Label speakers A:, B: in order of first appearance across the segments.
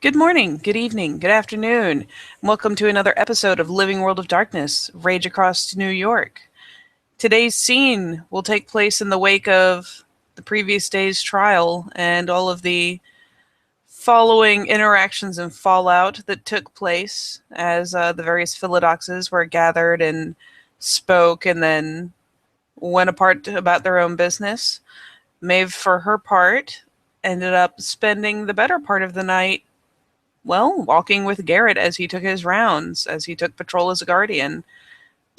A: Good morning, good evening, good afternoon. And welcome to another episode of Living World of Darkness, Rage Across New York. Today's scene will take place in the wake of the previous day's trial and all of the following interactions and fallout that took place as the various philodoxes were gathered and spoke and then went apart about their own business. Maeve, for her part, ended up spending the better part of the night walking with Garrett as he took his rounds, as he took patrol as a guardian.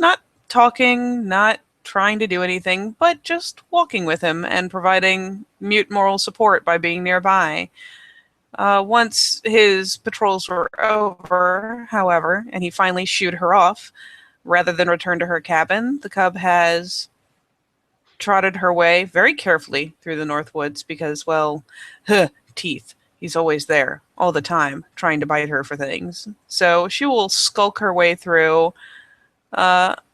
A: Not talking, not trying to do anything, but just walking with him and providing mute moral support by being nearby. Once his patrols were over, however, and he finally shooed her off, rather than return to her cabin, the cub has trotted her way very carefully through the North Woods because, well, teeth. He's always there, all the time, trying to bite her for things. So she will skulk her way through,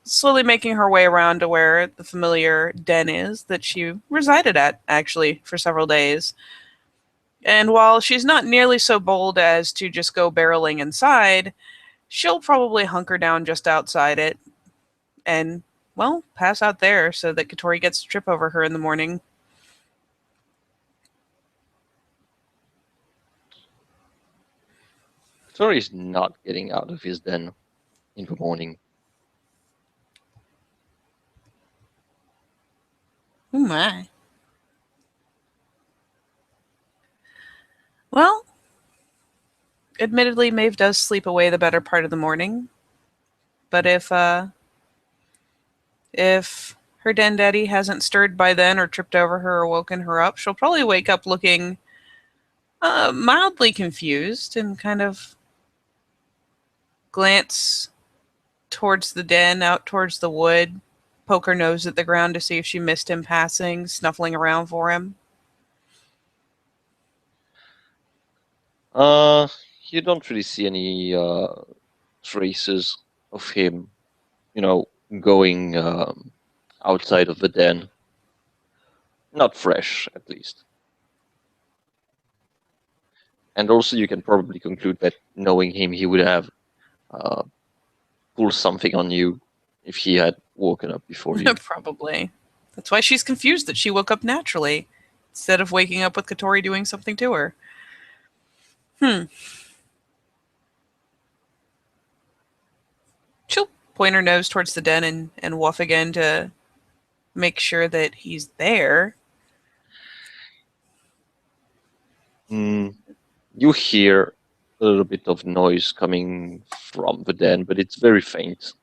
A: slowly making her way around to where the familiar den is that she resided at, actually, for several days. And while she's not nearly so bold as to just go barreling inside, she'll probably hunker down just outside it and, pass out there so that Katori gets to trip over her in the morning.
B: Katori is not getting out of his den in the morning.
A: Oh my. Well, admittedly, Maeve does sleep away the better part of the morning. But if her den daddy hasn't stirred by then or tripped over her or woken her up, she'll probably wake up looking mildly confused and kind of glance towards the den, out towards the wood, poke her nose at the ground to see if she missed him passing, snuffling around for him.
B: You don't really see any traces of him, going outside of the den. Not fresh, at least. And also, you can probably conclude that knowing him, he would have uh, pulled something on you if he had woken up before you.
A: Probably. That's why she's confused that she woke up naturally instead of waking up with Katori doing something to her. She'll point her nose towards the den and woof again to make sure that he's there.
B: You hear a little bit of noise coming from the den, but it's very faint.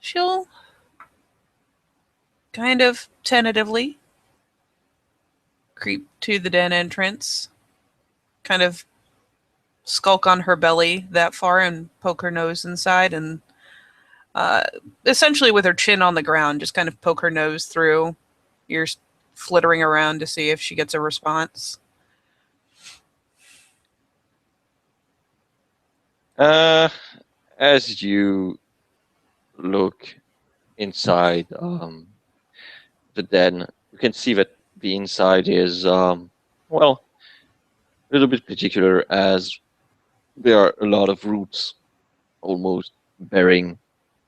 A: She'll kind of tentatively creep to the den entrance, kind of skulk on her belly that far and poke her nose inside, and essentially with her chin on the ground, just kind of poke her nose through, ears flittering around to see if she gets a response.
B: As you look inside the den, you can see that the inside is, a little bit particular, as there are a lot of roots almost bearing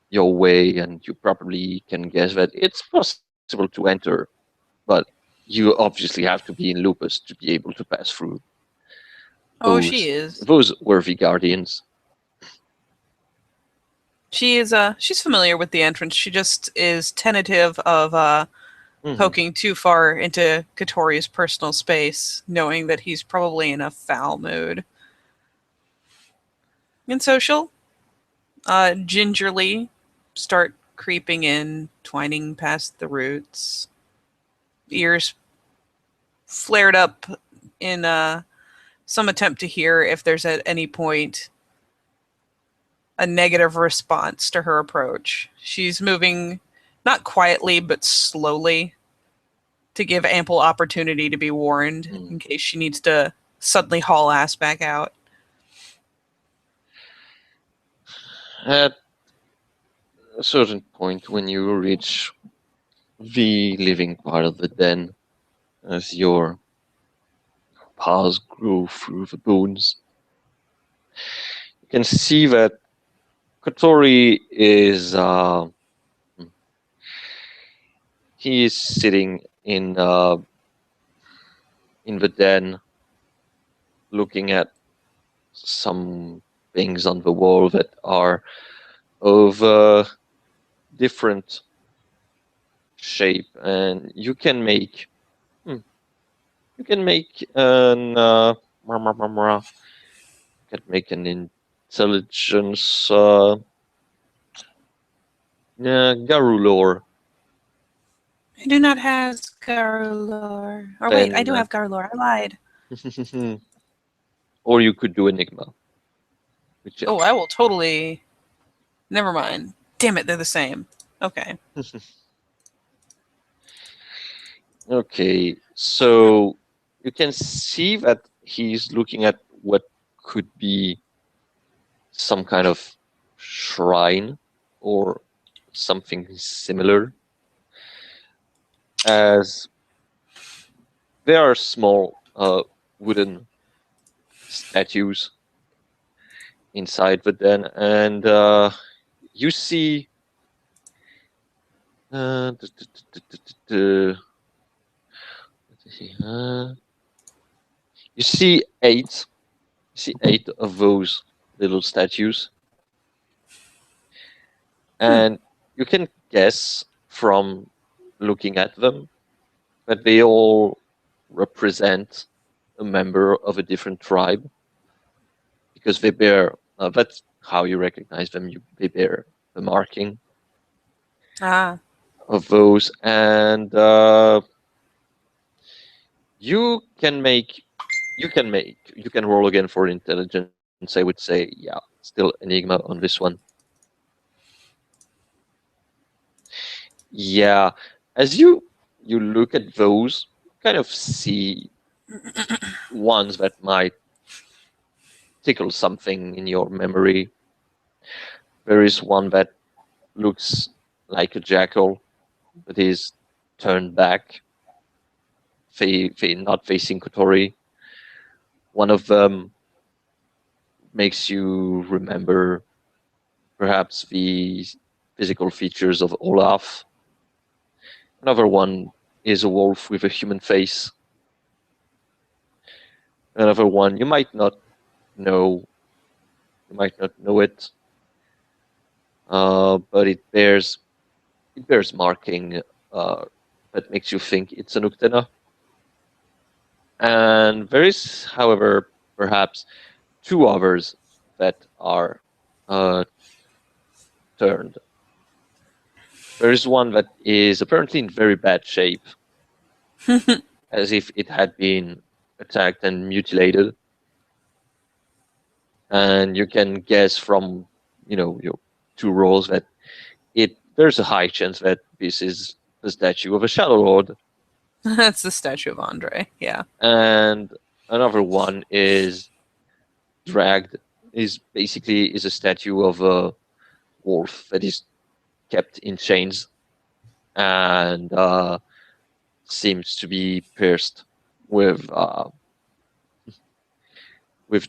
B: your way, and you probably can guess that it's possible to enter, but you obviously have to be in lupus to be able to pass through
A: Oh, she
B: those
A: is.
B: those worthy guardians.
A: She's familiar with the entrance. She just is tentative of poking too far into Katori's personal space, knowing that he's probably in a foul mood. And so she'll gingerly start creeping in, twining past the roots, ears flared up in some attempt to hear if there's at any point a negative response to her approach. She's moving not quietly, but slowly to give ample opportunity to be warned in case she needs to suddenly haul ass back out.
B: At a certain point, when you reach the living part of the den, as your paws grow through the bones. You can see that Kotori is he is sitting in the den, looking at some things on the wall that are of different shape, and hmm, you can make an can make an intelligence Garulor.
A: I do not have Garlor. Or wait, I
B: Then
A: do have Garlor. I lied.
B: or you could do Enigma.
A: Oh, I will totally. Never mind. Damn it, they're the same. Okay.
B: Okay, so you can see that he's looking at what could be some kind of shrine or something similar, as there are small wooden statues inside the den, and you see uh, d- d- d- d- d- d- let's see, you see eight of those little statues, and you can guess from looking at them that they all represent a member of a different tribe, because they bear that's how you recognize them. They bear the marking
A: Ah.
B: of those, and you can make you can roll again for intelligence. I would say, yeah, still Enigma on this one. Yeah, as you look at those, kind of see ones that might tickle something in your memory. There is one that looks like a jackal, but is turned back, not facing Kotori. One of them makes you remember perhaps the physical features of Olaf. Another one is a wolf with a human face. Another one know, you might not know it, but it bears marking that makes you think it's an Uktena. And there is, however, perhaps two others that are uh, turned. There is one that is apparently in very bad shape, as if it had been attacked and mutilated. And you can guess from your two rolls that there's a high chance that this is the statue of a Shadow Lord.
A: That's the statue of Andre. Yeah.
B: And another one is dragged is a statue of a wolf that is kept in chains and seems to be pierced with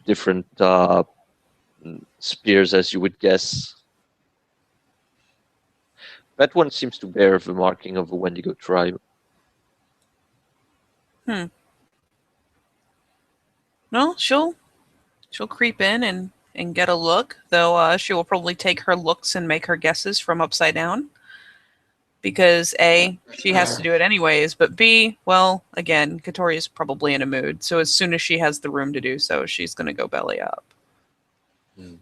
B: different spears, as you would guess. That one seems to bear the marking of the Wendigo tribe.
A: Hmm. Well, she'll creep in and get a look, though she will probably take her looks and make her guesses from upside down. Because A, she has to do it anyways, but B, well, again, Katori is probably in a mood, so as soon as she has the room to do so, she's going to go belly up.
B: Hmm.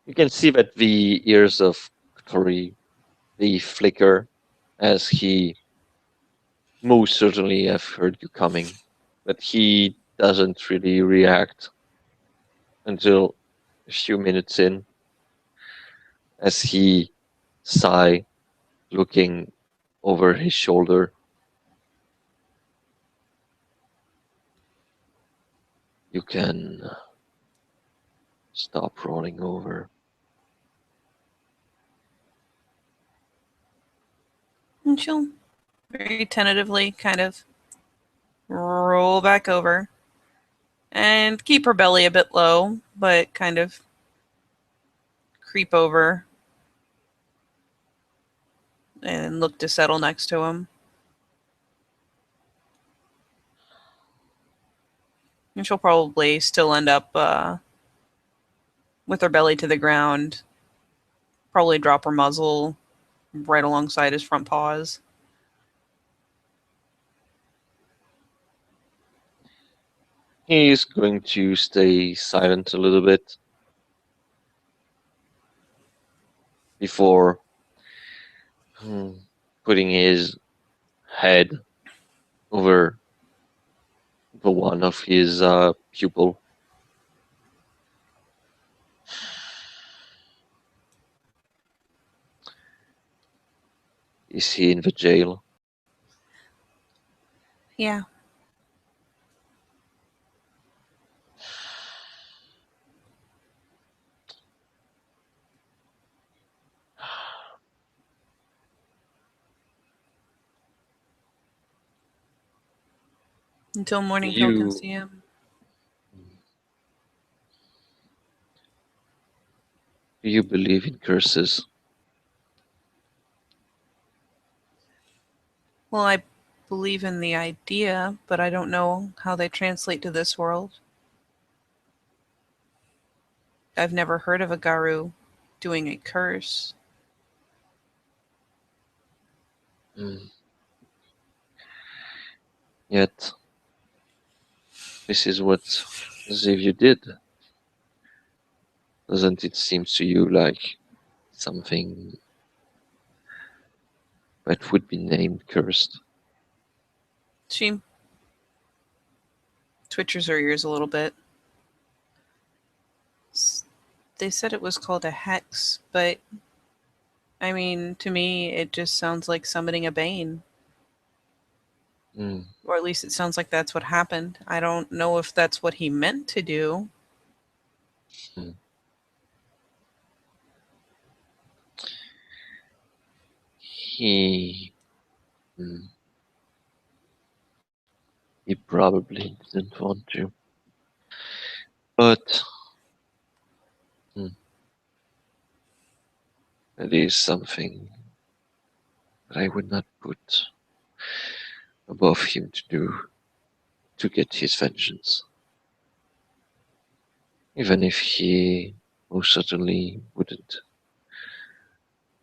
B: You can see that the ears of Kotori, they flicker as he most certainly have heard you coming, but he doesn't really react until a few minutes in, as he sigh, looking over his shoulder. You can stop rolling over.
A: And she'll very tentatively kind of roll back over and keep her belly a bit low, but kind of creep over and look to settle next to him. And she'll probably still end up with her belly to the ground, probably drop her muzzle right alongside his front paws.
B: He is going to stay silent a little bit before putting his head over the one of his pupil. Is he in the jail?
A: Yeah. Until
B: Do
A: Morning Kill can
B: you
A: see him.
B: do you believe in curses?
A: Well, I believe in the idea, but I don't know how they translate to this world. I've never heard of a Garu doing a curse.
B: Mm. Yet this is what Xavier did. Doesn't it seem to you like something that would be named cursed?
A: She twitches her ears a little bit. They said it was called a hex, but I mean, to me, it just sounds like summoning a bane.
B: Mm.
A: Or at least it sounds like that's what happened. I don't know if that's what he meant to do.
B: Mm. He mm, he probably didn't want to, but mm, it is something that I would not put above him to do to get his vengeance, even if he most certainly wouldn't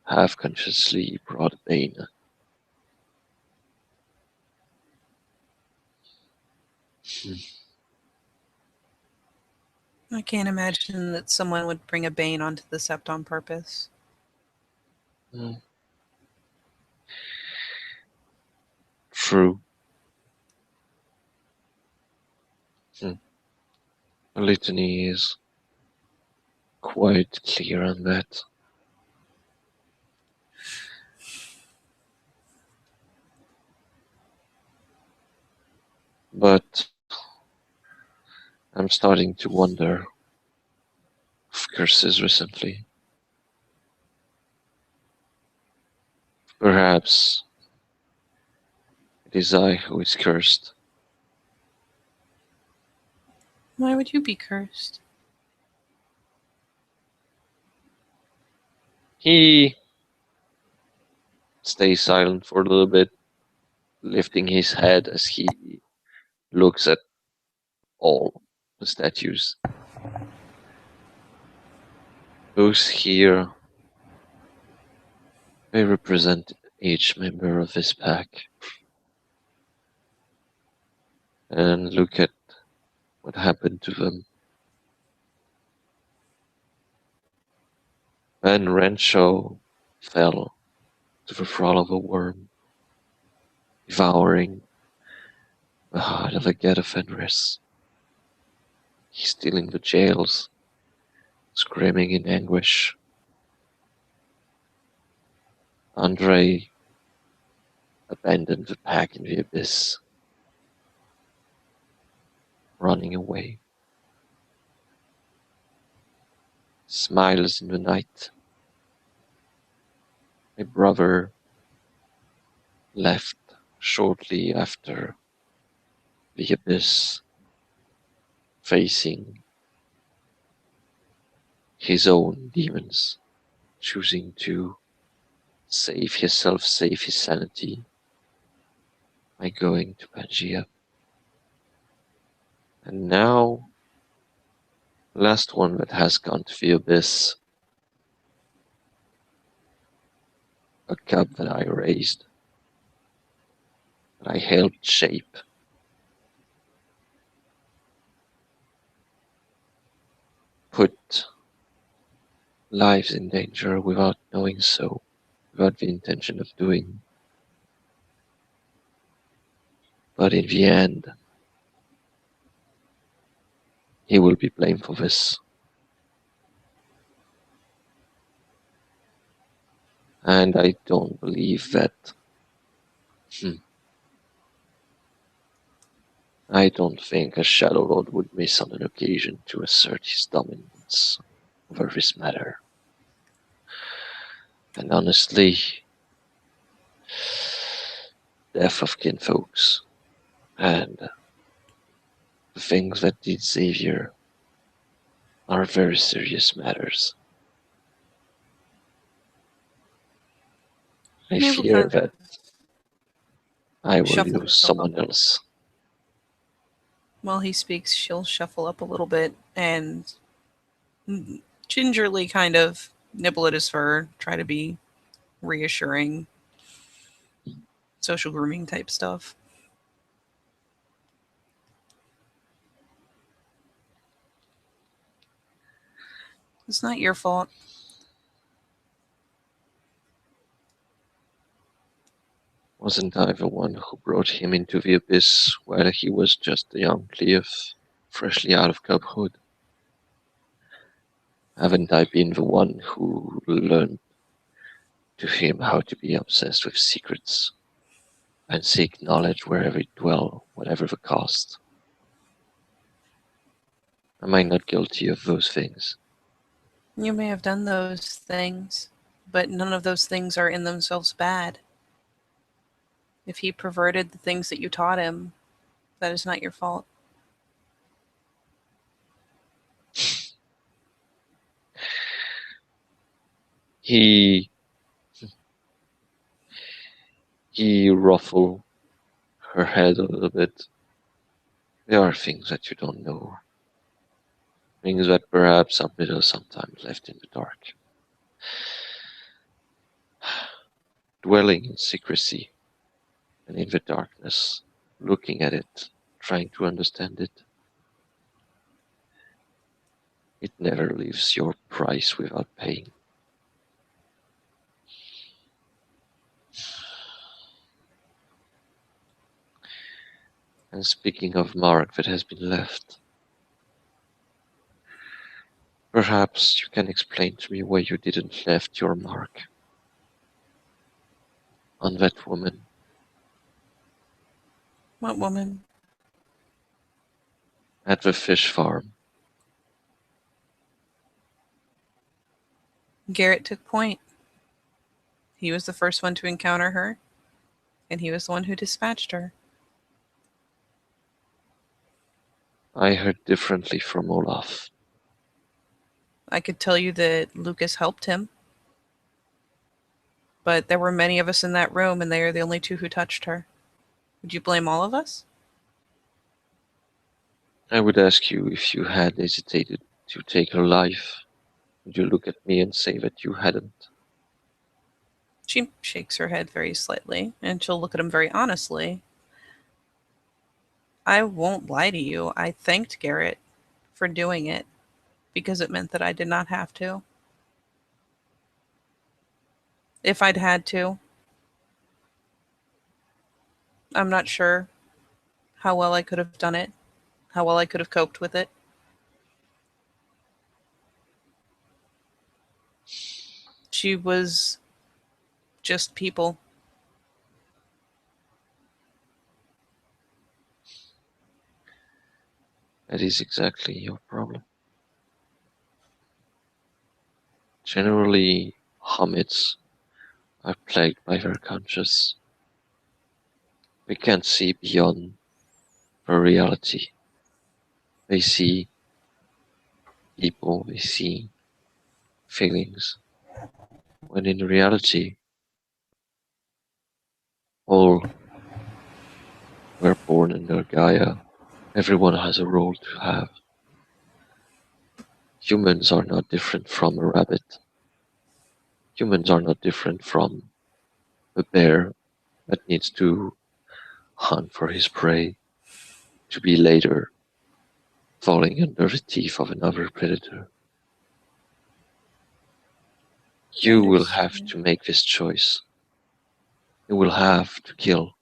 B: have consciously brought pain.
A: I can't imagine that someone would bring a bane onto the sept on purpose.
B: Mm. True. Mm. The litany is quite clear on that. But I'm starting to wonder of curses recently. Perhaps it is I who is cursed.
A: Why would you be cursed?
B: He stays silent for a little bit, lifting his head as he looks at all the statues. Those here, they represent each member of this pack. And look at what happened to them. When Rancho fell to the thrall of a worm, devouring the heart of a Geta Fenris, he's still in the jails, screaming in anguish. Andre abandoned the pack in the abyss, running away. Smiles in the night. My brother left shortly after the abyss, facing his own demons, choosing to save himself, save his sanity by going to Pangaea. And now, last one that has gone to the abyss, a cub that I raised, that I helped shape, put lives in danger without knowing so, without the intention of doing. But in the end, he will be blamed for this. And I don't believe that. I don't think a Shadow Lord would miss on an occasion to assert his dominance over this matter. And honestly, death of kinfolks and the things that did Xavier are very serious matters. I
A: He will
B: fear
A: kind
B: that
A: of
B: I will
A: shuffle
B: lose
A: himself up.
B: someone else.
A: While he speaks, she'll shuffle up a little bit and gingerly kind of nibble at his fur, try to be reassuring, social grooming type stuff. It's not your fault.
B: Wasn't I the one who brought him into the abyss while he was just a young Cleof, freshly out of cubhood? Haven't I been the one who learned to him how to be obsessed with secrets and seek knowledge wherever it dwell, whatever the cost? Am I not guilty of those things?
A: You may have done those things, but none of those things are in themselves bad. If he perverted the things that you taught him, that is not your fault.
B: He he ruffled her head a little bit. There are things that you don't know, things that perhaps are better sometimes left in the dark. Dwelling in secrecy and in the darkness, looking at it, trying to understand it, it never leaves your price without paying. And speaking of mark that has been left, perhaps you can explain to me why you didn't left your mark on that woman
A: What woman?
B: at the fish farm.
A: Garrett took point. He was the first one to encounter her, and he was the one who dispatched her.
B: I heard differently from Olaf.
A: I could tell you that Lucas helped him, but there were many of us in that room, and they are the only two who touched her. Would you blame all of us?
B: I would ask you if you had hesitated to take her life. Would you look at me and say that you hadn't?
A: She shakes her head very slightly, and she'll look at him very honestly. I won't lie to you. I thanked Garrett for doing it because it meant that I did not have to. If I'd had to, I'm not sure how well I could have done it, how well I could have coped with it. She was just people.
B: That is exactly your problem. Generally, Hamids are plagued by their conscience. We can't see beyond our reality. They see people, they see feelings, when in reality, all were born under Gaia. Everyone has a role to have. Humans are not different from a rabbit. Humans are not different from a bear that needs to hunt for his prey to be later falling under the teeth of another predator.
A: I
B: You will have
A: understand.
B: to make this choice. You will have to kill.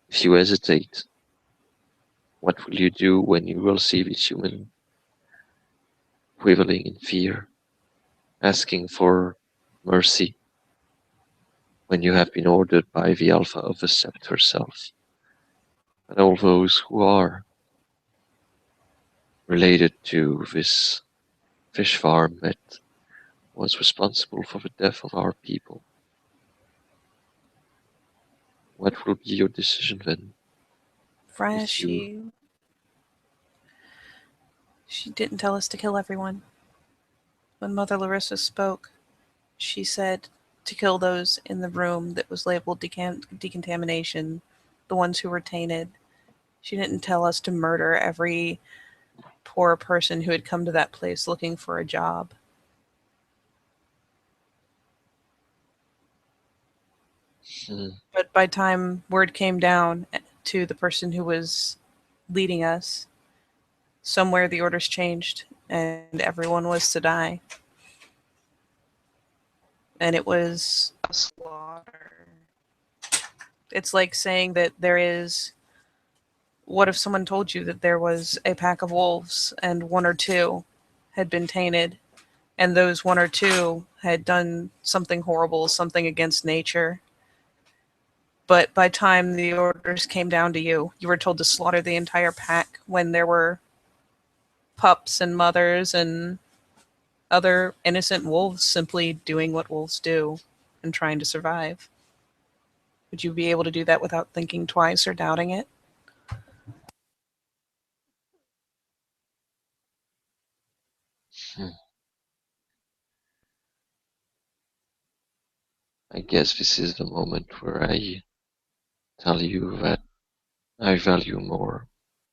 B: If you hesitate, what will you do when you will see this human quivering in fear, asking for mercy when you have been ordered by the Alpha of the Sept herself, and all those who are related to this fish farm that was responsible for the death of our people? What will be your decision then
A: Freya,
B: if you
A: she didn't tell us to kill everyone. When Mother Larissa spoke, she said to kill those in the room that was labeled decontamination, the ones who were tainted. She didn't tell us to murder every poor person who had come to that place looking for a job.
B: hmm,
A: But by time word came down to the person who was leading us, somewhere the orders changed and everyone was to die. And it was a slaughter. It's like saying that there is. What if someone told you that there was a pack of wolves and one or two had been tainted, and those one or two had done something horrible, something against nature? But by time the orders came down to you, you were told to slaughter the entire pack when there were pups and mothers and other innocent wolves simply doing what wolves do and trying to survive. Would you be able to do that without thinking twice or doubting it?
B: hmm, I guess this is the moment where I tell you that I value more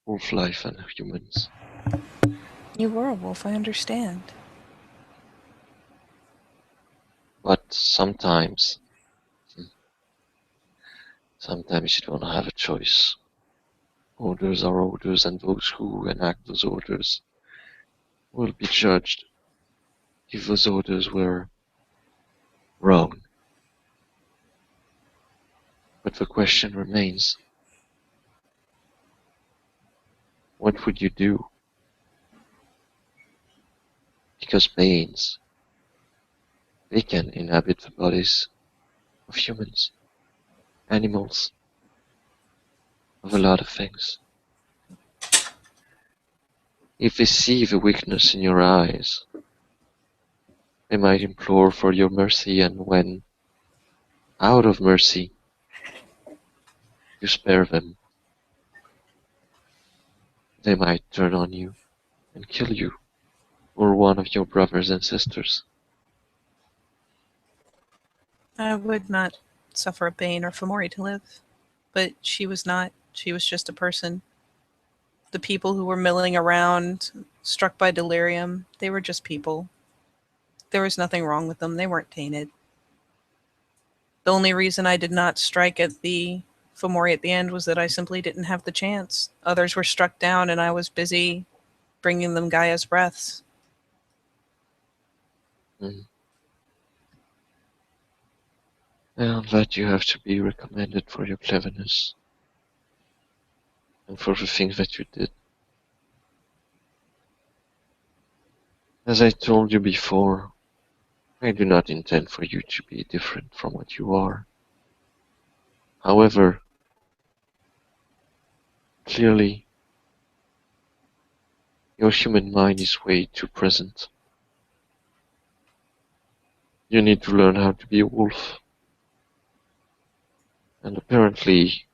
B: wolf life than humans.
A: You were a wolf, I understand.
B: But hmm, sometimes you don't have a choice. Orders are orders, and those who enact those orders will be judged if those orders were wrong. But the question remains, what would you do? Because beings, they can inhabit the bodies of humans, animals, of a lot of things. If they see the weakness in your eyes, they might implore for your mercy, and when, out of mercy, you spare them, they might turn on you and kill you or one of your brothers and sisters.
A: I would not suffer a Bane or Fomori to live. But she was not. She was just a person. The people who were milling around, struck by delirium, they were just people. There was nothing wrong with them. They weren't tainted. The only reason I did not strike at the Fomori at the end was that I simply didn't have the chance. Others were struck down, and I was busy bringing them Gaia's breaths.
B: Mm. And that you have to be recommended for your cleverness and for the things that you did. As I told you before, I do not intend for you to be different from what you are. However, clearly, your human mind is way too present. You need to learn how to be a wolf. And apparently,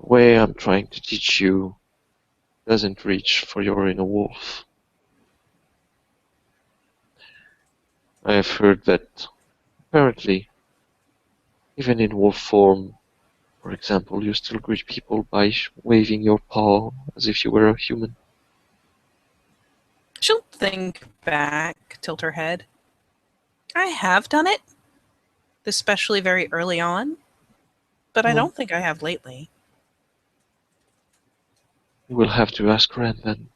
B: the way I'm trying to teach you doesn't reach for your inner wolf. I have heard that apparently, even in wolf form, for example, you still greet people by waving your paw as if you were a human.
A: She'll think back, tilt her head. I have done it, especially very early on, but I
B: Well,
A: don't think I have lately.
B: you will have to ask Ren then.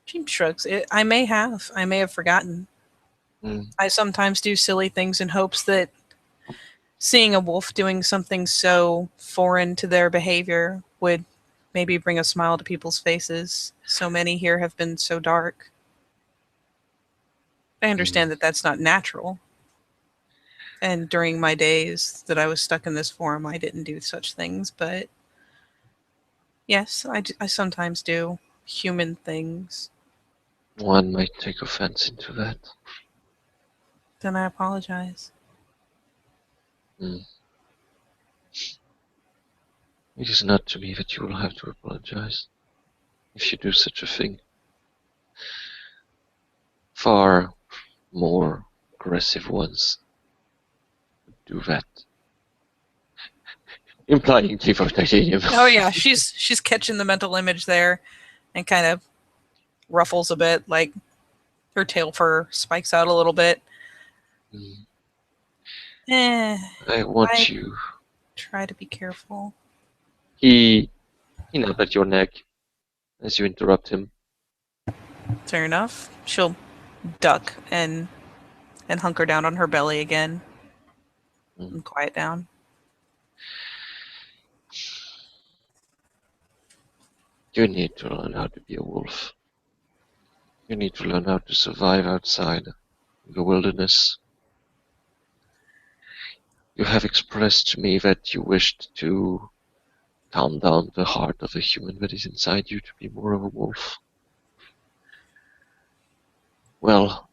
A: She shrugs. I may have. I may have forgotten.
B: Mm,
A: I sometimes do silly things in hopes that seeing a wolf doing something so foreign to their behavior would maybe bring a smile to people's faces. So many here have been so dark. I
B: mm.
A: understand that that's not natural. And during my days that I was stuck in this form, I didn't do such things. But yes, I sometimes do human things.
B: One might take offense into that.
A: Then I apologize.
B: Mm. It is not to me that you will have to apologize if you do such a thing. Far more aggressive ones do that. Implying Chief of Titanium.
A: Oh yeah, she's catching the mental image there and kind of ruffles a bit, like her tail fur spikes out a little bit.
B: Mm.
A: Eh,
B: I want
A: I
B: you.
A: try to be careful.
B: He he nabbed at your neck as you interrupt him.
A: Fair enough. She'll duck and hunker down on her belly again
B: Mm.
A: and quiet down.
B: You need to learn how to be a wolf. You need to learn how to survive outside the wilderness. You have expressed to me that you wished to calm down the heart of the human that is inside you to be more of a wolf. Well,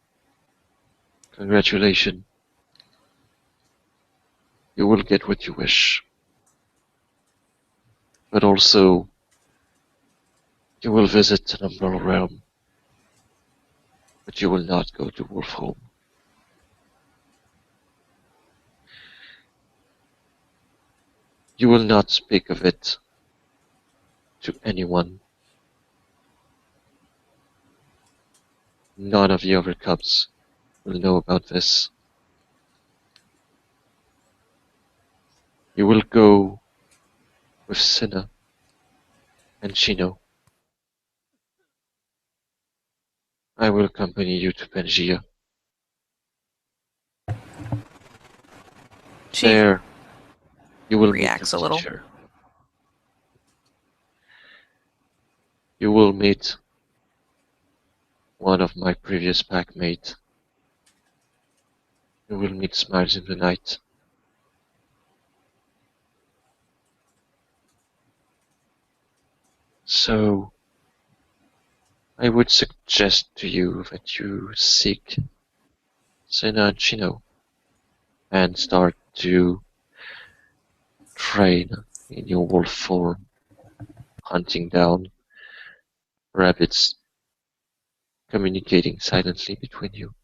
B: congratulations. You will get what you wish. But also, you will visit an umbral realm. But you will not go to Wolfholm. You will not speak of it to anyone. None of the other cubs will know about this. You will go with Cinna and Chino. I will accompany you to Pangaea.
A: She
B: There, you will meet your
A: reacts a little.
B: teacher. You will meet one of my previous packmates. You will meet Smiles in the night. So, I would suggest to you that you seek Cinna and Chino and start to train in your wolf form, hunting down rabbits, communicating silently between you.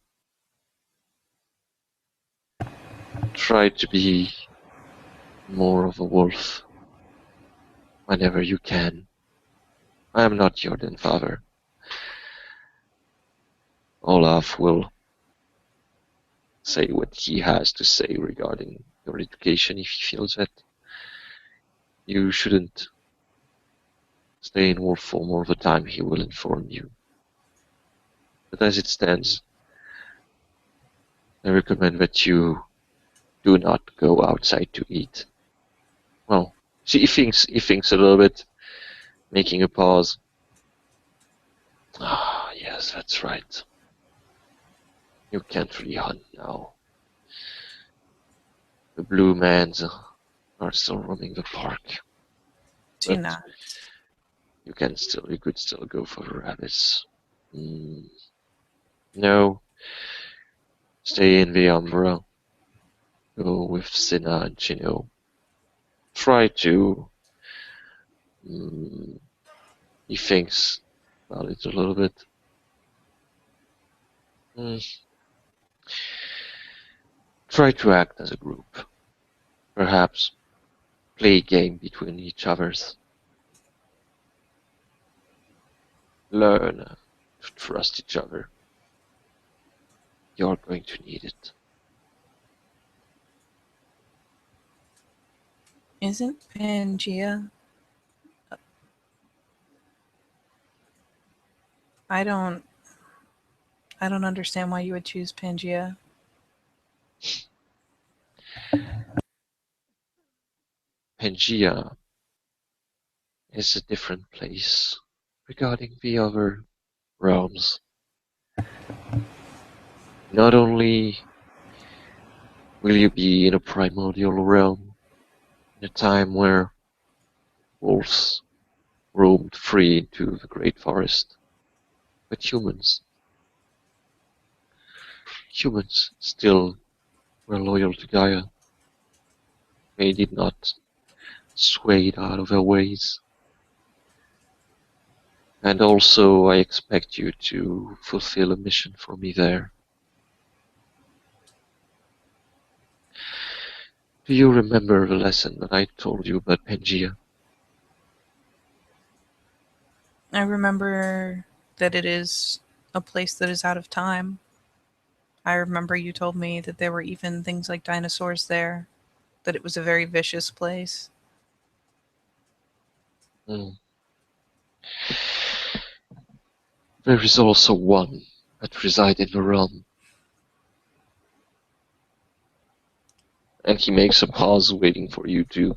B: Try to be more of a wolf whenever you can. I am not your den father. Olaf will say what he has to say regarding your education if he feels that you shouldn't stay in wolf form all the time. He will inform you. But as it stands, I recommend that you do not go outside to eat. Well, he thinks a little bit, making a pause. Ah, yes, that's right. You can't really hunt now. The blue mans are still roaming the park,
A: She
B: but
A: nods.
B: you could still go for the rabbits. No, stay in the Umbra. go with Cinna and Chino. Try to. Mm, he thinks about it a little bit. Mm, try to act as a group. Perhaps play a game between each other's. Learn to trust each other. You're going to need it.
A: Isn't Pangea? I don't. I don't understand why you would choose Pangea.
B: Pangea is a different place regarding the other realms. Not only will you be in a primordial realm, in a time where wolves roamed free into the great forest, but humans still were loyal to Gaia. They did not sway out of their ways. And also, I expect you to fulfill a mission for me there. Do you remember the lesson that I told you about Pangea?
A: I remember that it is a place that is out of time. I remember you told me that there were even things like dinosaurs there, that it was a very vicious place.
B: Mm. There is also one that resides in the realm. And he makes a pause waiting for you to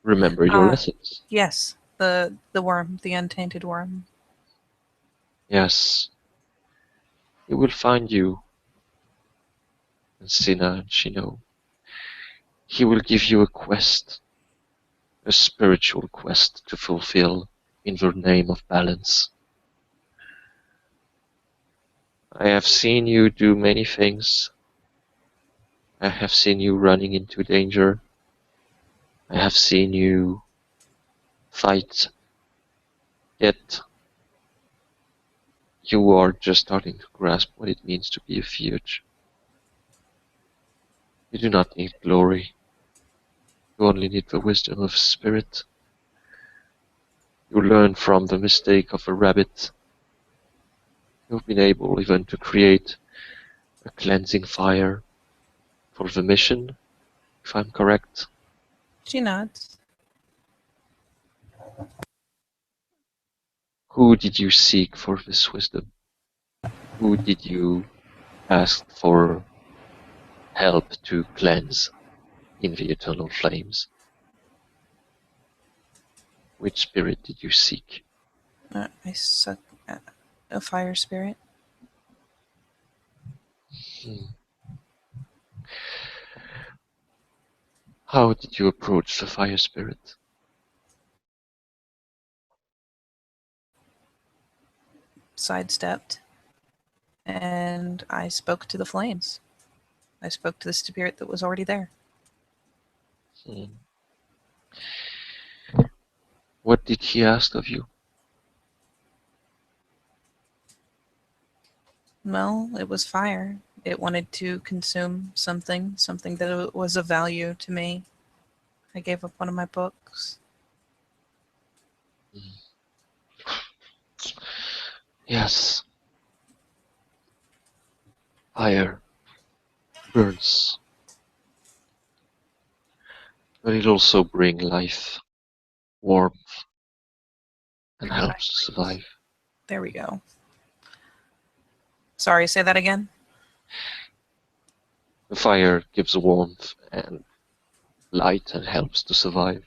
B: remember your
A: Ah,
B: lessons.
A: yes, the worm, the untainted worm.
B: Yes, he will find you, and Sina and Shino. He will give you a quest, a spiritual quest to fulfill in the name of balance. I have seen you do many things. I have seen you running into danger. I have seen you fight, yet you are just starting to grasp what it means to be a Fiat. You do not need glory. You only need the wisdom of spirit. You learn from the mistake of a rabbit. You've been able even to create a cleansing fire for the mission, if I'm correct.
A: She nods.
B: Who did you seek for this wisdom? Who did you ask for help to cleanse in the eternal flames? Which spirit did you seek?
A: I suck at a fire spirit.
B: Hmm. How did you approach the fire spirit?
A: Sidestepped, and I spoke to the flames. I spoke to the spirit that was already there.
B: Hmm. What did he ask of you?
A: Well, it was fire. It wanted to consume something, something that was of value to me. I gave up one of my books.
B: Yes, fire burns, but it also brings life, warmth, and helps to survive.
A: There we go. Sorry, say that again.
B: The fire gives warmth and light and helps to survive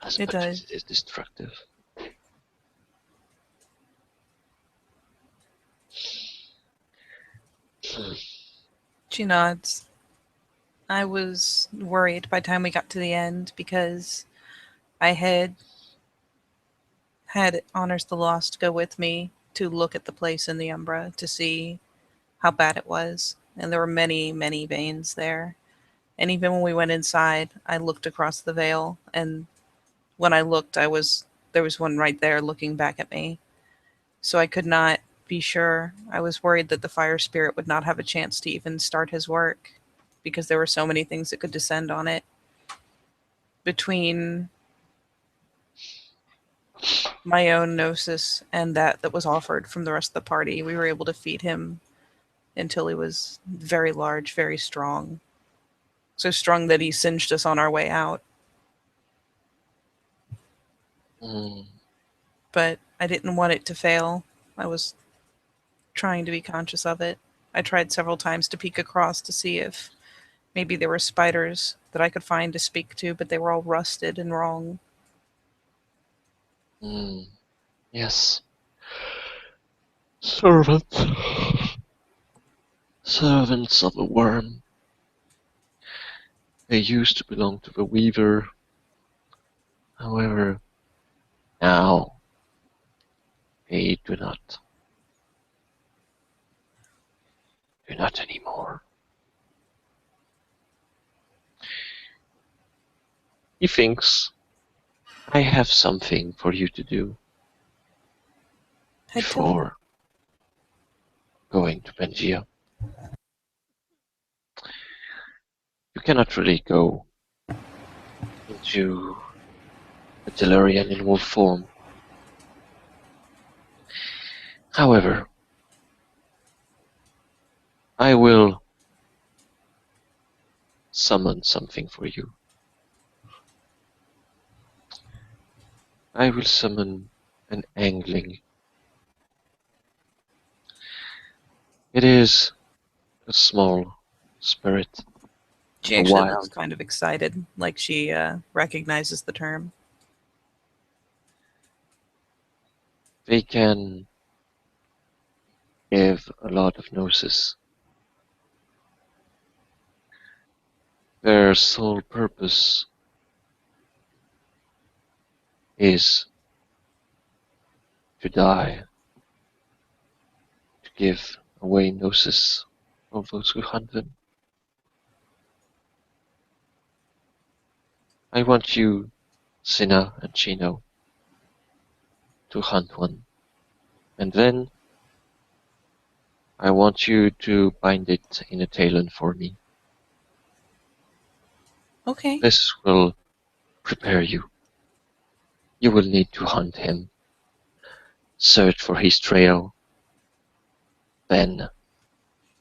B: as
A: It
B: much as
A: does.
B: it is destructive.
A: She nods. I was worried by the time we got to the end because I had Honors the Lost go with me to look at the place in the Umbra to see how bad it was. And there were many, many veins there. And even when we went inside, I looked across the veil, and when I looked, I was there was one right there looking back at me. So I could not be sure. I was worried that the fire spirit would not have a chance to even start his work because there were so many things that could descend on it. Between my own gnosis and that was offered from the rest of the party, we were able to feed him until he was very large, very strong. So strong that he singed us on our way out.
B: Mm,
A: But I didn't want it to fail. I was trying to be conscious of it. I tried several times to peek across to see if maybe there were spiders that I could find to speak to, but they were all rusted and wrong.
B: mm, yes. Servants. Servants of the worm. They used to belong to the weaver. However, now they do not. Do not anymore. He thinks I have something for you to do
A: I told him.
B: before going to Pangaea. You cannot really go into a Tellurian in wolf form. However, I will summon something for you. I will summon an angling. It is a small spirit of
A: She
B: the
A: actually looks
B: wild.
A: kind of excited, like she recognizes the term.
B: They can give a lot of gnosis. Their sole purpose is to die, to give away gnosis of those who hunt them. I want you, Sina and Chino, to hunt one, and then I want you to bind it in a talon for me.
A: Okay.
B: This will prepare you. You will need to hunt him, search for his trail, then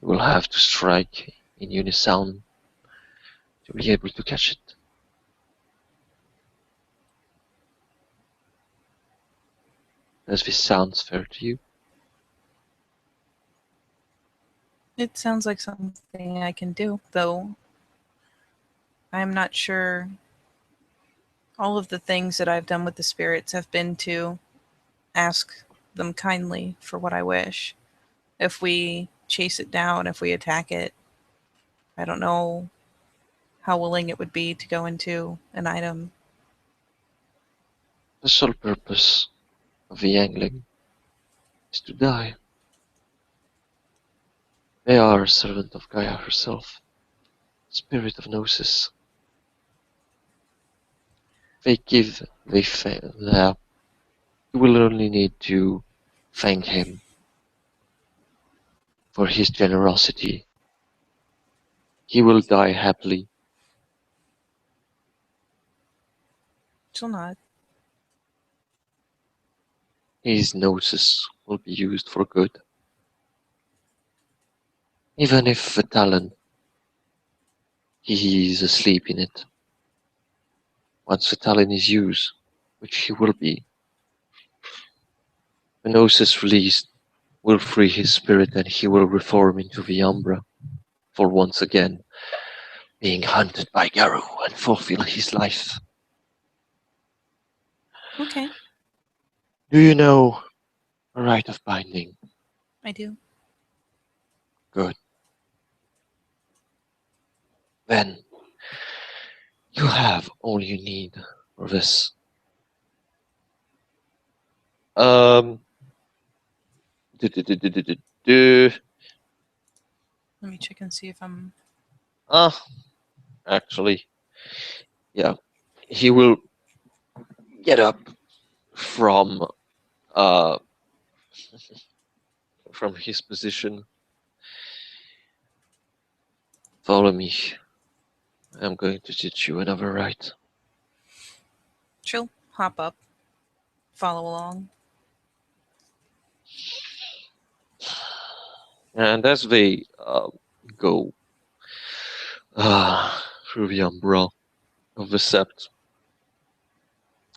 B: you will have to strike in unison to be able to catch it. Does this sound fair to you?
A: It sounds like something I can do, though I'm not sure. All of the things that I've done with the spirits have been to ask them kindly for what I wish. If we chase it down, if we attack it, I don't know how willing it would be to go into an item.
B: The sole purpose of the angling is to die. They are a servant of Gaia herself, spirit of Gnosis. They give, you will only need to thank him for his generosity. He will die happily.
A: She'll not.
B: His Gnosis will be used for good. Even if the talent, he is asleep in it. Once the talent is used, which he will be, the Gnosis released will free his spirit and he will reform into the Umbra for once again being hunted by Garu and fulfill his life.
A: Okay,
B: Do you know a rite of binding?
A: I do.
B: Good. Then you have all you need for this. Um, do, do, do, do, do, do, do.
A: Let me check and see if I'm.
B: Ah, actually, yeah, he will get up from uh from his position. Follow me. I'm going to teach you another rite.
A: She'll hop up, follow along.
B: And as they go through the umbra of the sept,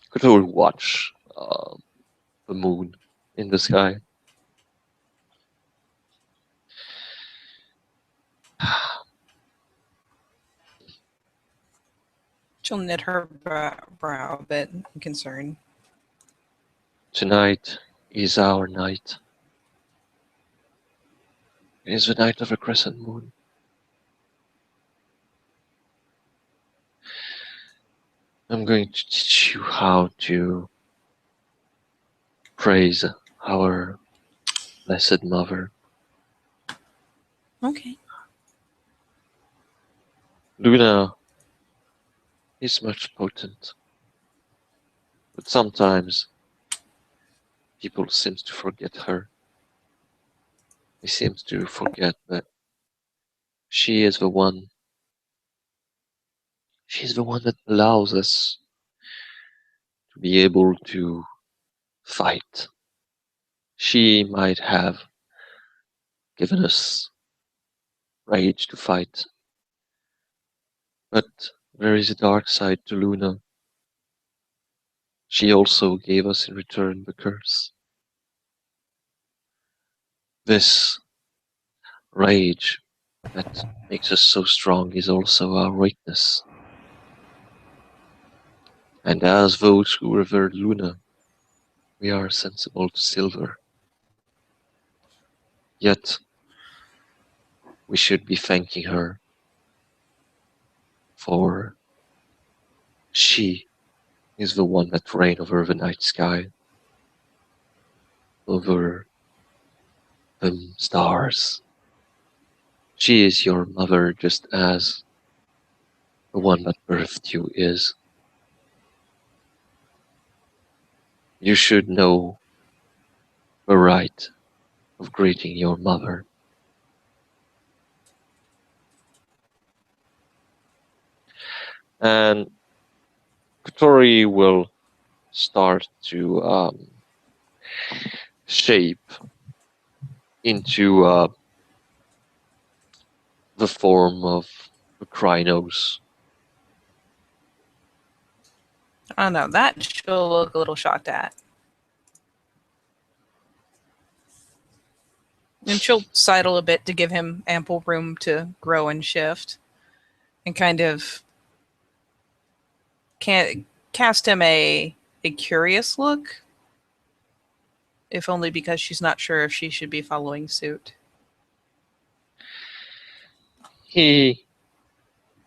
B: could all watch the moon in the sky.
A: She'll knit her brow a bit in concern.
B: Tonight is our night. It is the night of a crescent moon. I'm going to teach you how to praise our Blessed Mother.
A: Okay.
B: Luna is much potent, but sometimes people seem to forget her. They seem to forget that she is the one. She is the one that allows us to be able to fight. She might have given us rage to fight, but there is a dark side to Luna. She also gave us in return the curse. This rage that makes us so strong is also our weakness. And as those who revered Luna, we are sensible to silver. Yet, we should be thanking her, for she is the one that reigned over the night sky, over the stars. She is your mother just as the one that birthed you is. You should know the right of greeting your mother. And Kotori will start to shape into the form of the Krynos.
A: I don't know. That she'll look a little shocked at. And she'll sidle a bit to give him ample room to grow and shift. And kind of can't cast him a curious look, if only because she's not sure if she should be following suit.
B: He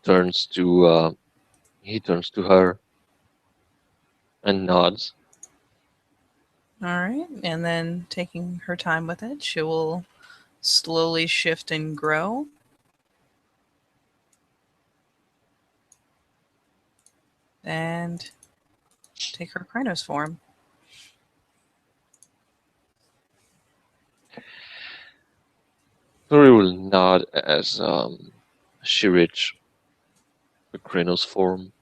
B: turns to her and nods.
A: All right, and then taking her time with it, she will slowly shift and grow. And take her Krynos form.
B: Kotori will nod as she reaches the Krynos form,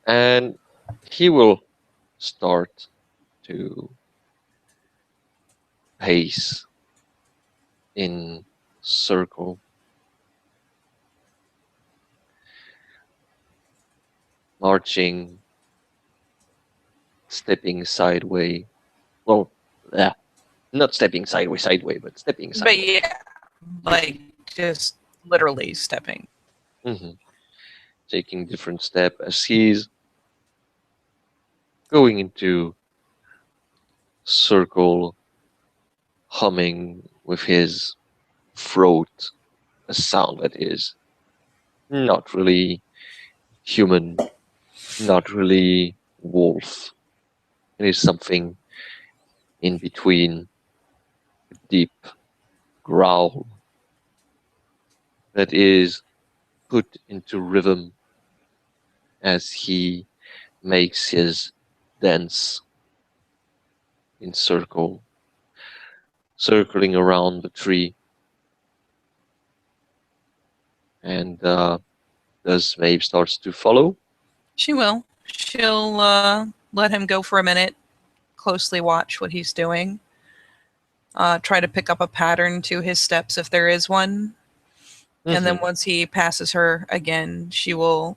B: and he will start to pace in circle, marching, stepping sideways. Well, yeah, not stepping sideways, but stepping
A: But
B: sideways.
A: yeah, like just literally stepping.
B: Mm-hmm. Taking different step as he's going into circle, humming with his throat, a sound that is not really human, not really wolf. It is something in between, deep. growl that is put into rhythm as he makes his dance in circling around the tree. And does Maeve starts to follow?
A: She will. She'll let him go for a minute, closely watch what he's doing, try to pick up a pattern to his steps if there is one. And then once he passes her again, she will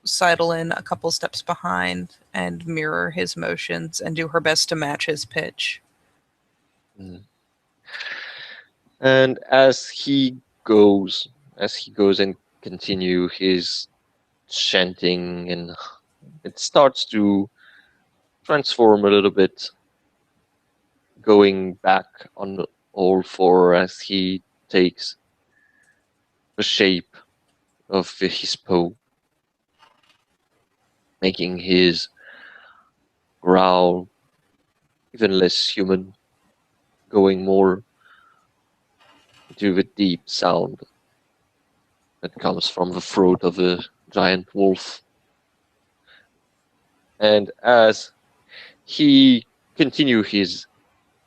A: sidle in a couple steps behind and mirror his motions and do her best to match his pitch.
B: Mm. And as he goes and continue his chanting, and it starts to transform a little bit, going back on all four as he takes the shape of his paw, making his growl even less human, going more into the deep sound that comes from the throat of a giant wolf. And as he continue his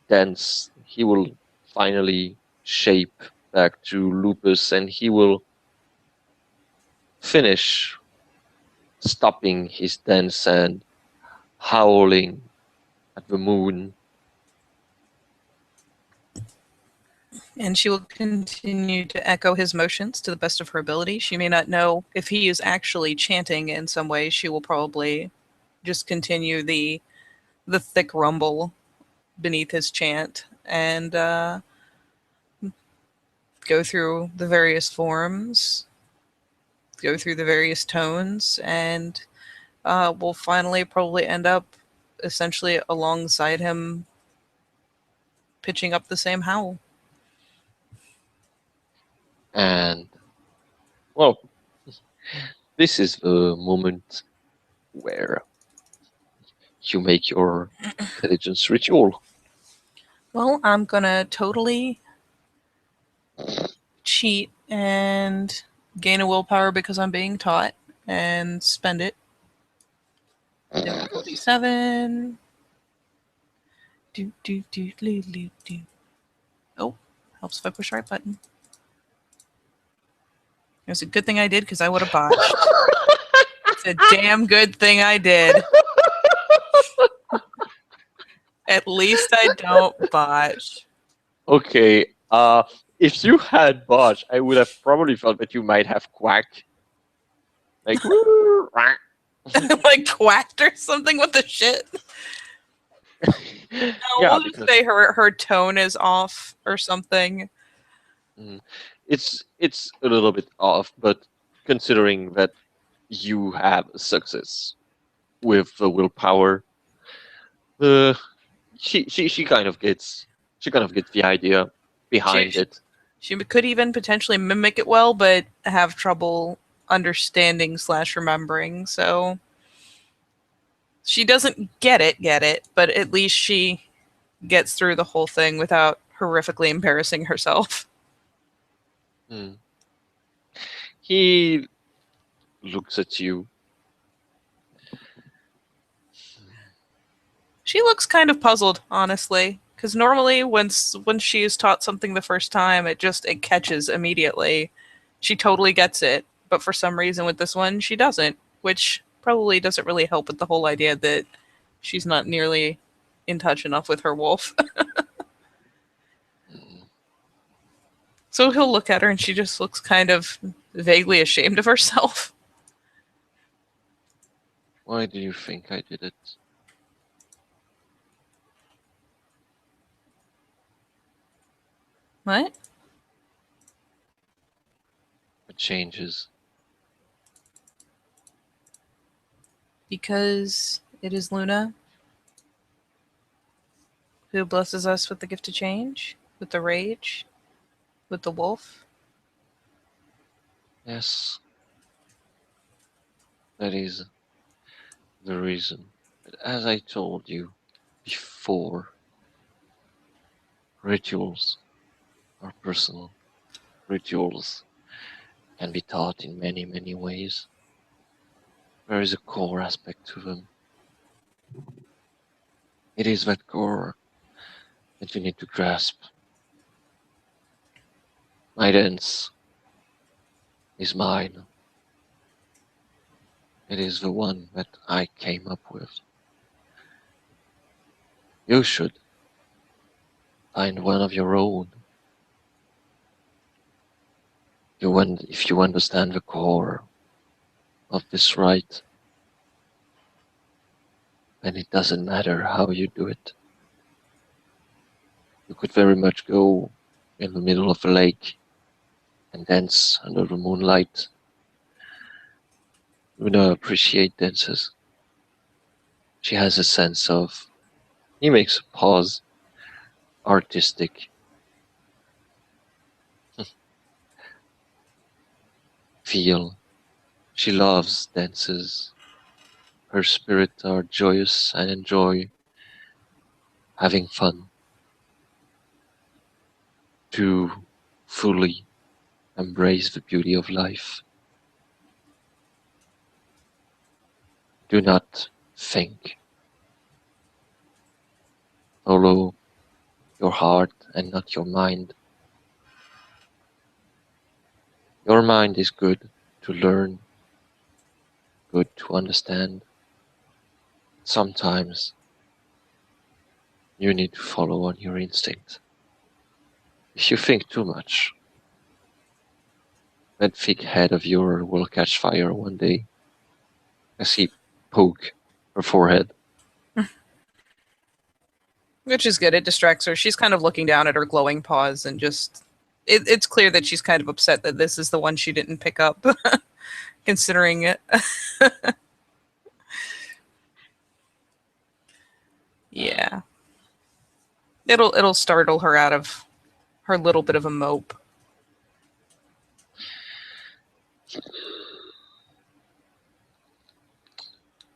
B: dance, he will finally shape back to Lupus, and he will finish stopping his dance and howling at the moon.
A: And she will continue to echo his motions to the best of her ability. She may not know if he is actually chanting in some way. She will probably just continue the thick rumble beneath his chant and go through the various forms, go through the various tones, and we'll finally probably end up essentially alongside him, pitching up the same howl.
B: And, well, this is the moment where you make your intelligence ritual.
A: Well, I'm gonna totally cheat and gain a willpower because I'm being taught and spend it. Difficulty 7. Do. Oh, helps if I push the right button. It was a good thing I did because I would have botched. It's a damn good thing I did. At least I don't botch.
B: Okay, if you had botched, I would have probably felt that you might have quacked. Like,
A: Like quacked or something with the shit. No,
B: yeah,
A: we'll just say her tone is off or something.
B: it's a little bit off, but considering that you have success with the willpower, she kind of gets the idea behind it.
A: She could even potentially mimic it well, but have trouble understanding / remembering. So she doesn't get it, but at least she gets through the whole thing without horrifically embarrassing herself.
B: He looks at you.
A: She looks kind of puzzled, honestly, because normally when she is taught something the first time, it catches immediately. She totally gets it, but for some reason with this one, she doesn't, which probably doesn't really help with the whole idea that she's not nearly in touch enough with her wolf. So he'll look at her and she just looks kind of vaguely ashamed of herself.
B: Why do you think I did it?
A: What?
B: It changes.
A: Because it is Luna who blesses us with the gift to change, with the rage, with the wolf.
B: Yes. That is the reason. But as I told you before, rituals Our personal rituals can be taught in many, many ways. There is a core aspect to them. It is that core that you need to grasp. My dance is mine. It is the one that I came up with. You should find one of your own. If you understand the core of this rite, then it doesn't matter how you do it. You could very much go in the middle of a lake and dance under the moonlight. Luna appreciates dances. She has a sense of, he makes a pause, artistic. Feel. She loves dances. Her spirits are joyous and enjoy having fun. To fully embrace the beauty of life. Do not think. Follow your heart and not your mind. Your mind is good to learn, good to understand. Sometimes you need to follow on your instinct. If you think too much, that thick head of yours will catch fire one day. I see poke her forehead.
A: Which is good. It distracts her. She's kind of looking down at her glowing paws and just. It's clear that she's kind of upset that this is the one she didn't pick up, considering it. Yeah. It'll startle her out of her little bit of a mope.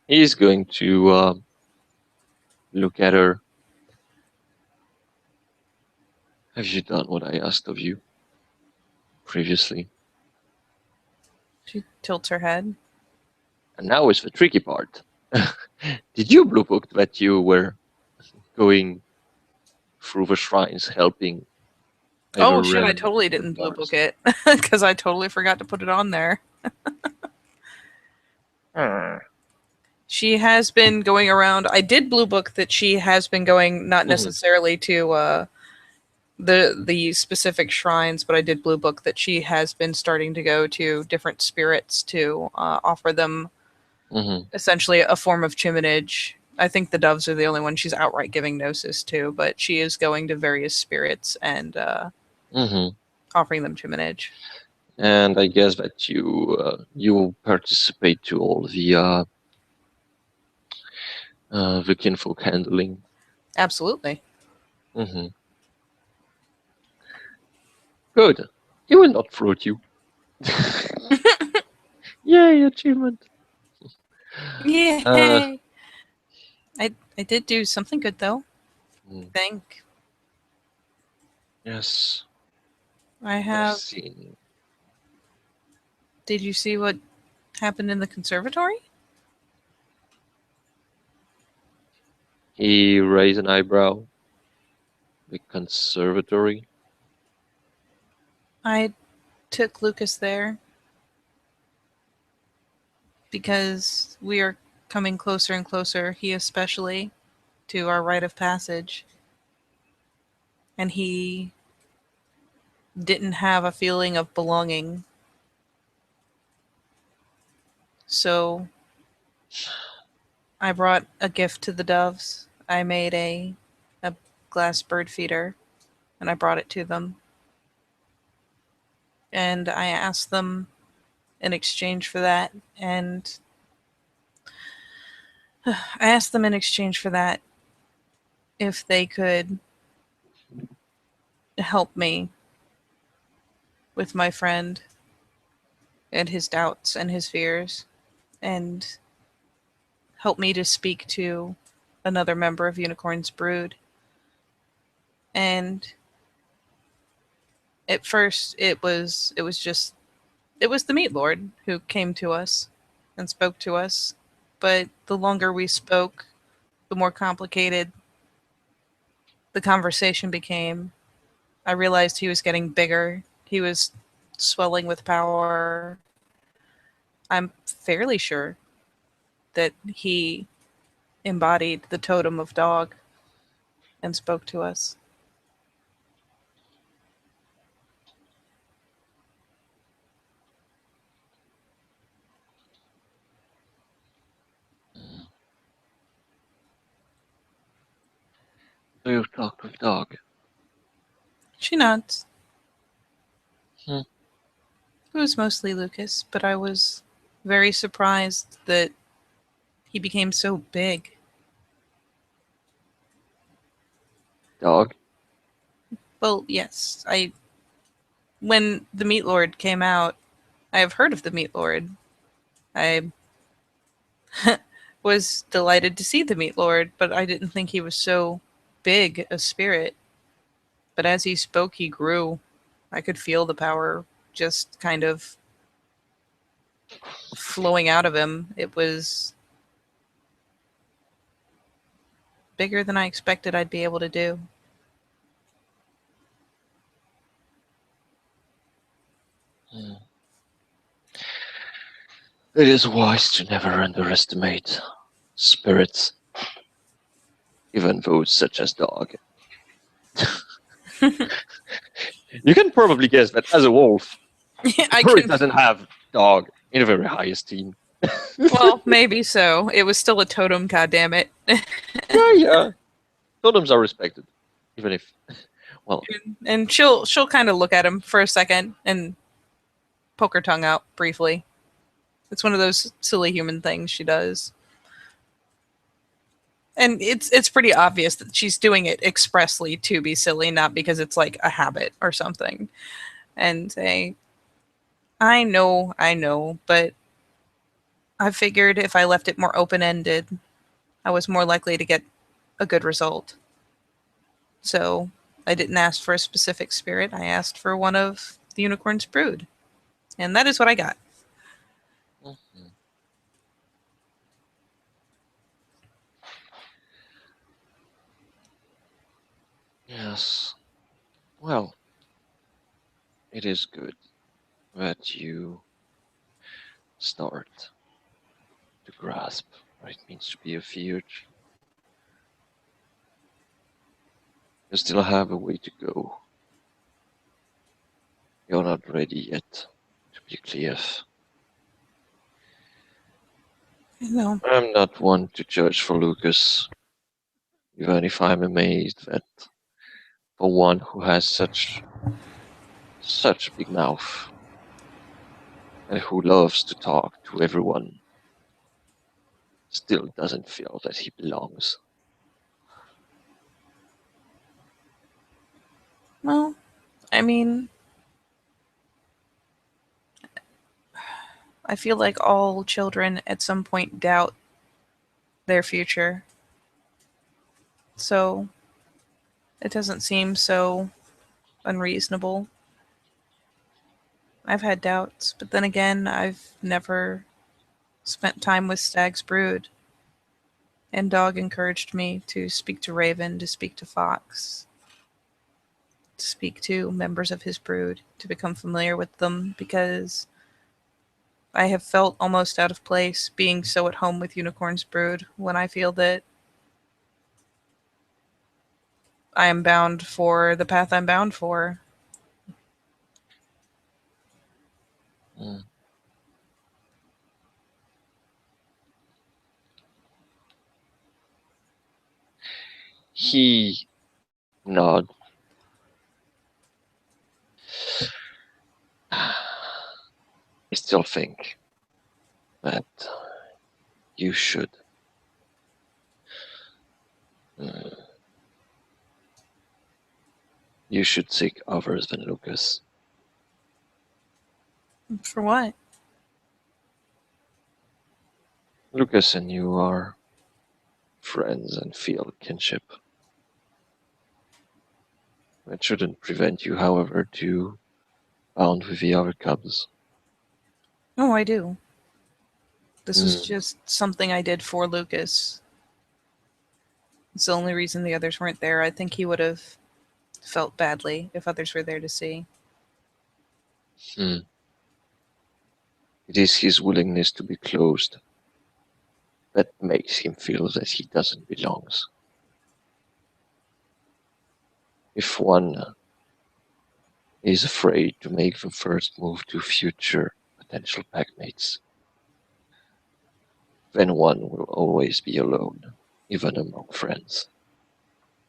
B: He's going to look at her. Have you done what I asked of you previously?
A: She tilts her head.
B: And now is the tricky part. Did you blue book that you were going through the shrines helping
A: Oh
B: either
A: shit, I
B: Ren
A: totally
B: or
A: didn't blue
B: Lars?
A: book it because I totally forgot to put it on there. She has been going around. I did blue book that she has been going not necessarily to the specific shrines, but I did blue book that she has been starting to go to different spirits to offer them essentially a form of chiminage. I think the doves are the only one she's outright giving gnosis to, but she is going to various spirits and offering them chiminage.
B: And I guess that you participate to all the kinfolk handling.
A: Absolutely.
B: Good. He will not fruit you. Yay, achievement.
A: Yay! I did do something good though. I think
B: Yes,
A: I
B: I've
A: have.
B: seen.
A: Did you see what happened in the conservatory?
B: He raised an eyebrow. The conservatory.
A: I took Lucas there because we are coming closer and closer, he especially, to our rite of passage. And he didn't have a feeling of belonging. So I brought a gift to the doves. I made a glass bird feeder and I brought it to them. And I asked them in exchange for that, and I asked them in exchange for that if they could help me with my friend and his doubts and his fears, and help me to speak to another member of Unicorn's brood. And At first, it was the meat lord who came to us and spoke to us. But the longer we spoke, the more complicated the conversation became. I realized he was getting bigger. He was swelling with power. I'm fairly sure that he embodied the totem of dog and spoke to us.
B: Do you talk with dog?
A: She nods.
B: Hmm.
A: It was mostly Lucas, but I was very surprised that he became so big.
B: Dog?
A: Well, yes, I. When the Meat Lord came out, I have heard of the Meat Lord. I was delighted to see the Meat Lord, but I didn't think he was so big a spirit. But as he spoke, he grew. I could feel the power just kind of flowing out of him. It was bigger than I expected I'd be able to do.
B: Hmm. It is wise to never underestimate spirits, even those such as dog. You can probably guess that as a wolf,
A: I
B: spirit
A: can.
B: doesn't have dog in a very high esteem.
A: Well, maybe so. It was still a totem, goddammit.
B: Yeah. Totems are respected, even if, well,
A: And she'll kind of look at him for a second and poke her tongue out briefly. It's one of those silly human things she does. And it's pretty obvious that she's doing it expressly to be silly, not because it's like a habit or something. And say, I know, but I figured if I left it more open ended, I was more likely to get a good result. So I didn't ask for a specific spirit. I asked for one of the unicorn's brood. And that is what I got.
B: mhm. Yes. Well, it is good that you start to grasp what it means to be a Fiat. You still have a way to go. You're not ready yet to be clear.
A: No.
B: I'm not one to judge for Lucas, even if I'm amazed that for one who has such a big mouth and who loves to talk to everyone, still doesn't feel that he belongs.
A: Well, I mean, I feel like all children at some point doubt their future. So it doesn't seem so unreasonable. I've had doubts, but then again, I've never spent time with Stag's brood. And Dog encouraged me to speak to Raven, to speak to Fox, to speak to members of his brood, to become familiar with them, because I have felt almost out of place being so at home with Unicorn's brood when I feel that I am bound for the path I'm bound for.
B: Mm. He nod. I still think that you should. uh, you should seek others than Lucas.
A: For what?
B: Lucas and you are friends and feel kinship. It shouldn't prevent you, however, to bond with the other cubs.
A: Oh, I do. This was
B: Hmm.
A: just something I did for Lucas. It's the only reason the others weren't there. I think he would have felt badly if others were there to see.
B: Hmm. It is his willingness to be closed that makes him feel that he doesn't belong. If one is afraid to make the first move to future potential packmates, then one will always be alone, even among friends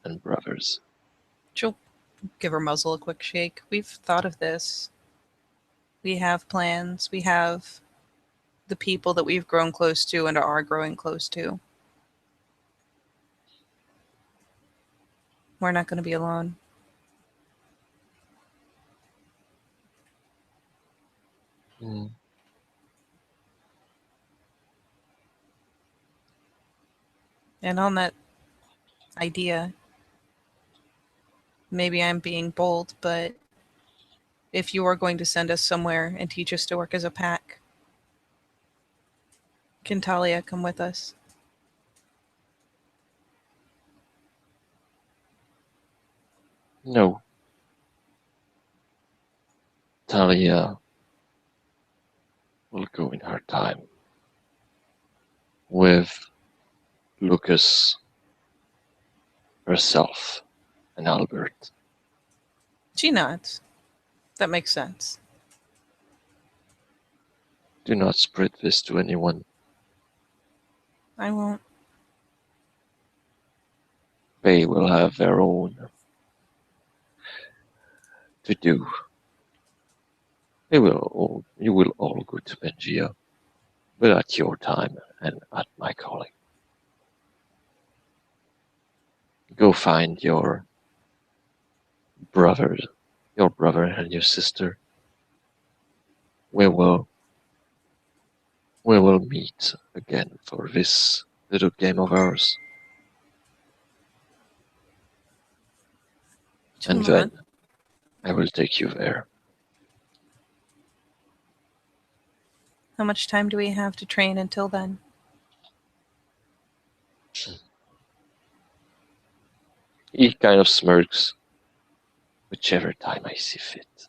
B: and brothers.
A: She'll give her muzzle a quick shake. We've thought of this. We have plans. We have the people that we've grown close to and are growing close to. We're not going to be alone.
B: Hmm.
A: And on that idea, maybe I'm being bold, but if you are going to send us somewhere and teach us to work as a pack, can Talia come with us?
B: No, Talia will go in her time with Lucas herself and Albert.
A: She nods. That makes sense.
B: Do not spread this to anyone.
A: I won't.
B: They will have their own to do. You will all go to Bengia, but at your time and at my calling. Go find brothers, your brother and your sister. We will we will meet again for this little game of ours,
A: She'll
B: and
A: nod.
B: then I will take you there.
A: How much time do we have to train until then?
B: He kind of smirks. Whichever time I see fit.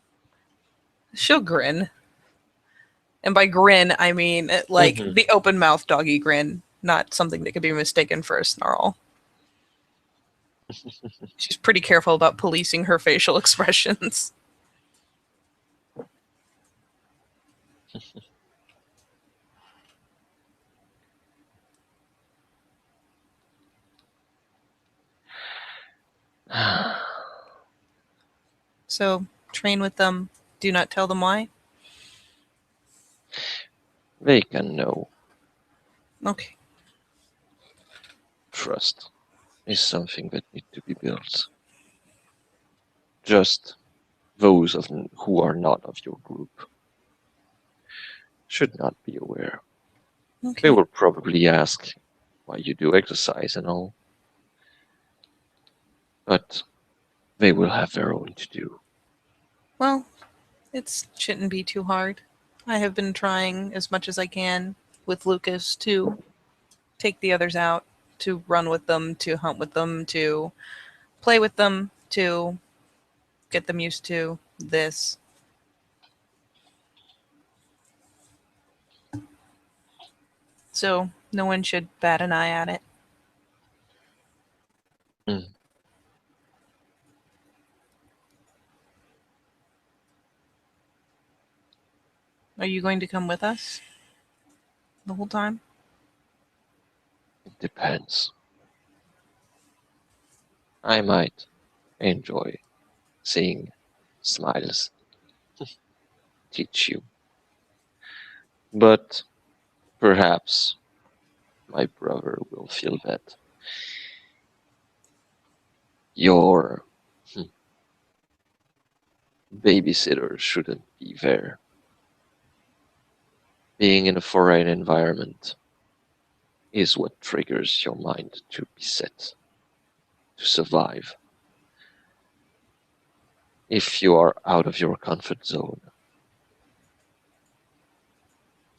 A: She'll grin. And by grin, I mean like
B: Mhm.
A: the open mouth doggy grin, not something that could be mistaken for a snarl. She's pretty careful about policing her facial expressions. So, train with them. Do not tell them why.
B: They can know.
A: Okay.
B: Trust is something that needs to be built. Just those who are not of your group should not be aware. They
A: Okay.
B: will probably ask why you do exercise and all, but they will have their own to do.
A: Well, it shouldn't be too hard. I have been trying as much as I can with Lucas to take the others out, to run with them, to hunt with them, to play with them, to get them used to this. So, no one should bat an eye at it.
B: Mm.
A: Are you going to come with us the whole time?
B: It depends. I might enjoy seeing smiles teach you, but perhaps my brother will feel that your babysitter shouldn't be there. Being in a foreign environment is what triggers your mind to be set, to survive. if you are out of your comfort zone,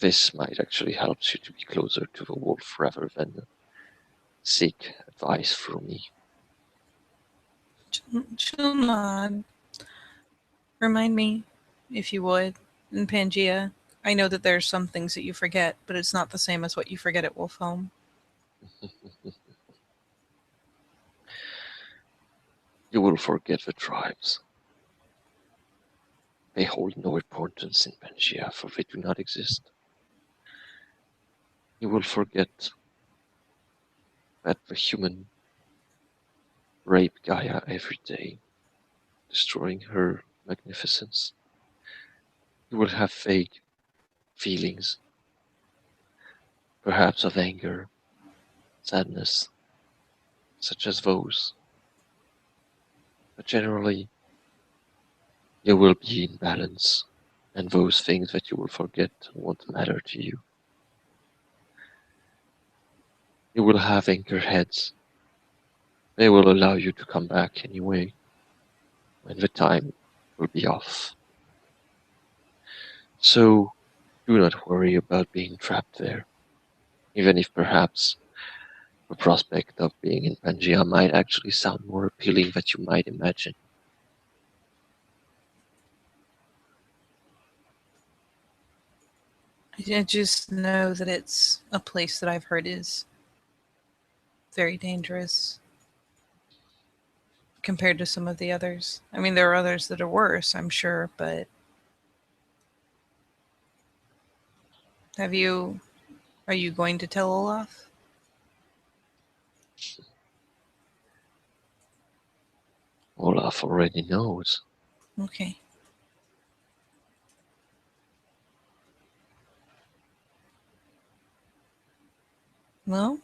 B: this might actually help you to be closer to the wolf rather than seek advice from me.
A: She'll nod. Remind me, if you would, in Pangea. I know that there's some things that you forget, but it's not the same as what you forget at Wolf Home.
B: You will forget the tribes. They hold no importance in Pangea, for they do not exist. You will forget that the human rape Gaia every day, destroying her magnificence. You will have vague feelings, perhaps of anger, sadness, such as those. But generally, you will be in balance, and those things that you will forget won't matter to you. You will have anchor heads. They will allow you to come back anyway, when the time will be off. So do not worry about being trapped there, even if perhaps the prospect of being in Pangea might actually sound more appealing than you might imagine.
A: I just know that it's a place that I've heard is very dangerous compared to some of the others. I mean, there are others that are worse, I'm sure, but have you. Are you going to tell Olaf?
B: Olaf already knows.
A: Okay. Well,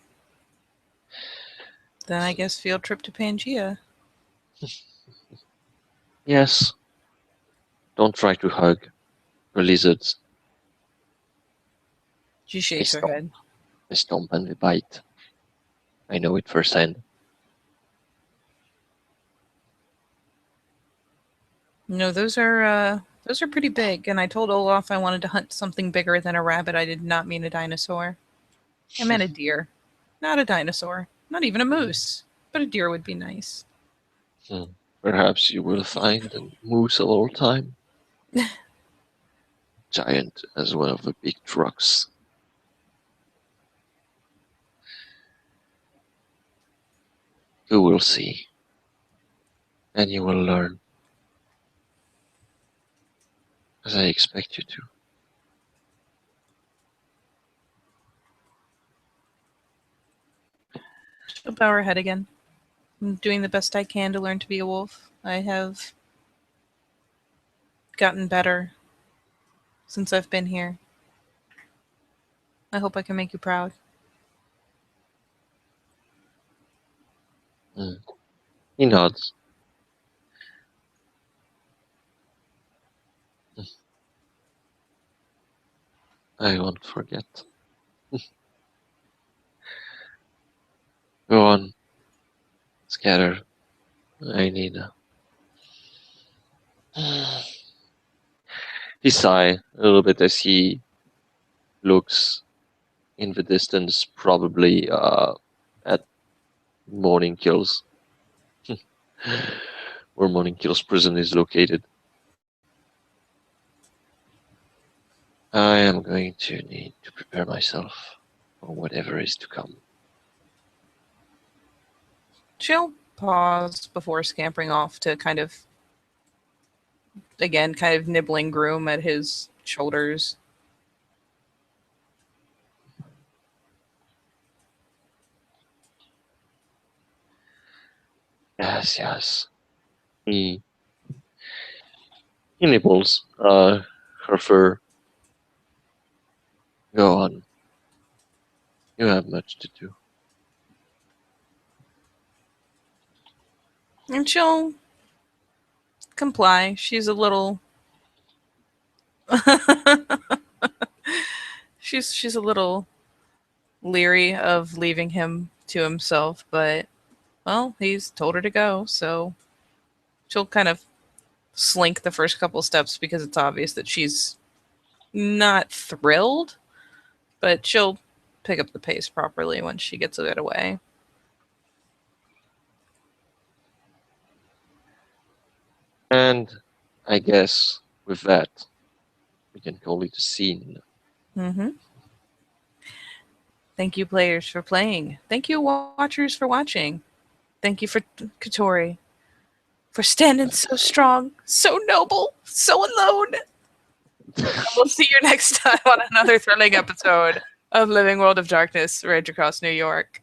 A: then I guess field trip to Pangea.
B: Yes, don't try to hug the lizards.
A: She
B: They
A: shakes her
B: stomp,
A: head.
B: they stomp and they bite. I know it firsthand.
A: No, those are pretty big, and I told Olaf I wanted to hunt something bigger than a rabbit. I did not mean a dinosaur. I meant a deer. Not a dinosaur. Not even a moose. But a deer would be nice.
B: Perhaps you will find a moose of all time, giant as one of the big trucks. You will see, and you will learn, as I expect you to.
A: She'll bow her head again. I'm doing the best I can to learn to be a wolf. I have gotten better since I've been here. I hope I can make you proud.
B: Mm. He nods. I won't forget. Go on, scatter. I need a. He sigh a little bit as he looks in the distance, probably at Morning Kills, where Morning Kills prison is located. I am going to need to prepare myself for whatever is to come.
A: She'll pause before scampering off to kind of, again, kind of nibbling Groom at his shoulders.
B: Yes, yes. He he nibbles her fur. Go on. You have much to do.
A: And she'll comply. She's a little she's a little leery of leaving him to himself, but well, he's told her to go, so she'll kind of slink the first couple steps because it's obvious that she's not thrilled, but she'll pick up the pace properly once she gets a bit away.
B: And I guess with that, we can call it a scene.
A: Mm-hmm. Thank you, players, for playing. Thank you, watchers, for watching. Thank you for Katori for standing so strong, so noble, so alone. We'll see you next time on another thrilling episode of Living World of Darkness, Rage Across New York.